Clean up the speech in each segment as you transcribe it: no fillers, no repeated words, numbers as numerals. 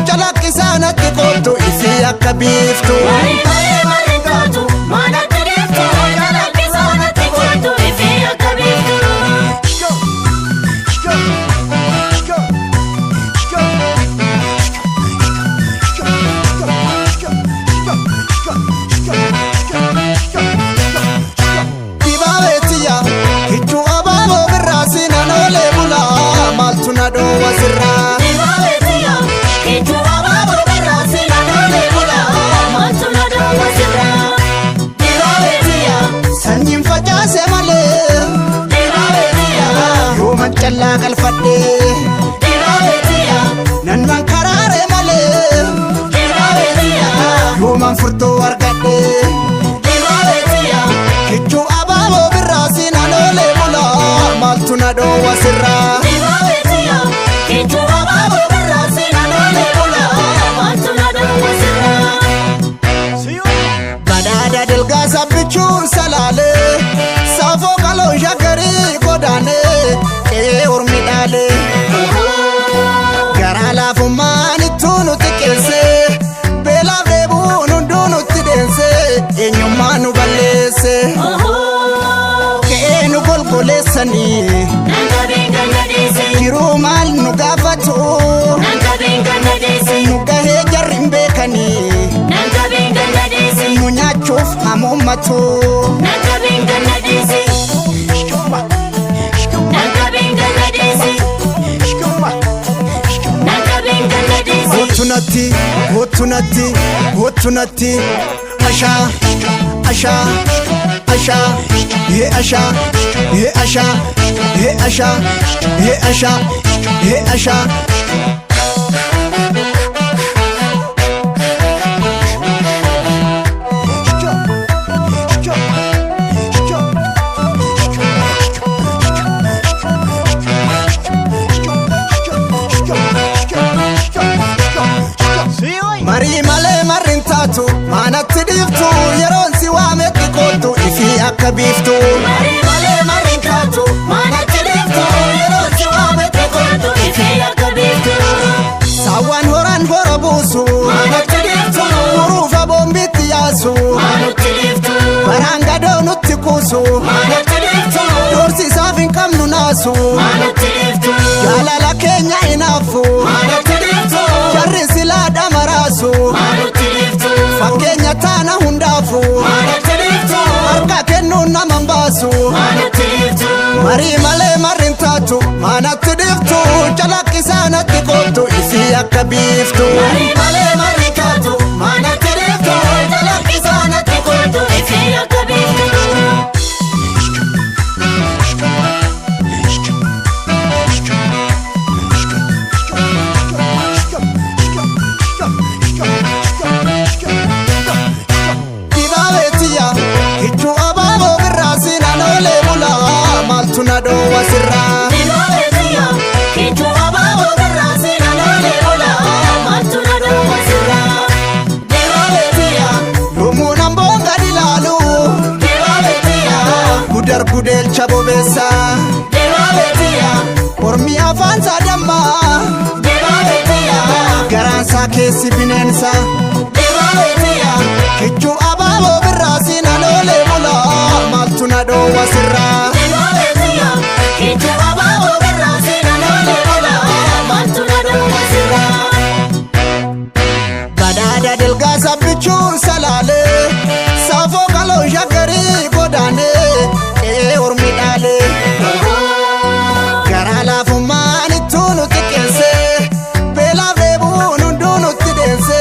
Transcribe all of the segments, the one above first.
chalakkisaanatti kootu ifii akka biiftu. Jalla kalfadhe nan man karare male yoman furto argadhe kichu ababo birasi nanole bula maltu nado wasirra kichu ababo birasi nanole bula maltu nado wasirra badada delga sabichu salale safo kalo shakari godane ormidale garala fumani tunu tikelse bela bebunu dunu tidense enyumanu balese kenu golgolesani kirumal nugafatu nugahe jarimbekani nunyachuf amumatu Hotunati asha ye asha Mari male marintatu manatti diftu yeron si wametti kootu ifii akka biiftu. Mari male marintatu manatti diftu yeron si wametti kootu ifii akka biiftu. Sawan horan hora buusu manatti diftu urufa bombitti yaasu manatti diftu. Baranga doonutti kuusu manatti diftu dorsi saafin qabnu naasu manatti diftu. Jaalala keenya inaafu manatti diftu jarri silaa dhamarasu fakkeenya taana hundaafu harka kennuun naman baasu marii malee marrin taatu maanatti dhiftu calaqqisaanatti kootu ifii akka biiftu. Marii malee marrin taatu maanatti dhiftu calaqqisaanatti kootu ifii akka biiftu. Nado wasirra kichu ababo birasi nanole bola maltu nado wasirra dewabetia lumunan bonga dilalu dewabetia gudar gudel chabo besa dewabetia ormi afansa damma dewabetia garansa kesi binensa dewabetia kichu ababo birasi nanole bola maltu nado wasirra badada delga sabichu salale safo kalo shakari godane ormidale garala fumani tunu tikelse bela bebunu dunu tidense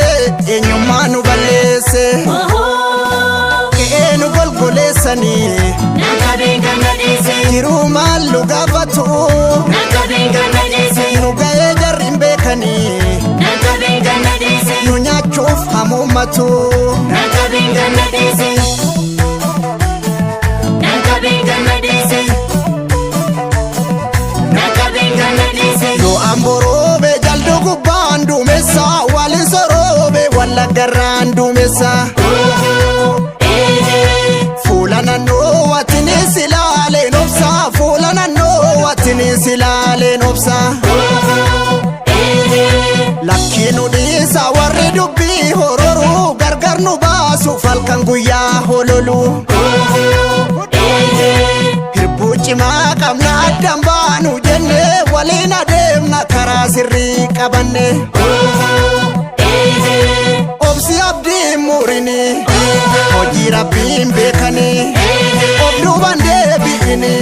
enyumanu balese kenu golgolesani kirumal lugafatu nugaye jarimbekani nunyachuf hamumatu yo amborobe jaldu gubbandu mesa walisorobe wala garandu mesa fulana no watini silale nofsa fulana no watini silale nofsa lakinu bilisa warri dubbii hororuu gargar nu baasu falkan guyyaa hololu hirbuu cimaa qabna addan baanu jenne waliin adeemna karaa sirrii qabanne obsi abdii murini hojii rabbiin beekani obduuban deebi'ini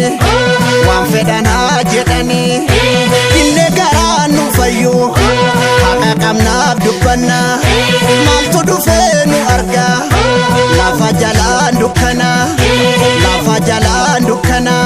waan fedhanaa jedhani inne garaan nu fayyu haqa qabnaaf dubbanna maaltu dhufee nu arga lafa jalaan dukkana lafa jalaan dukkana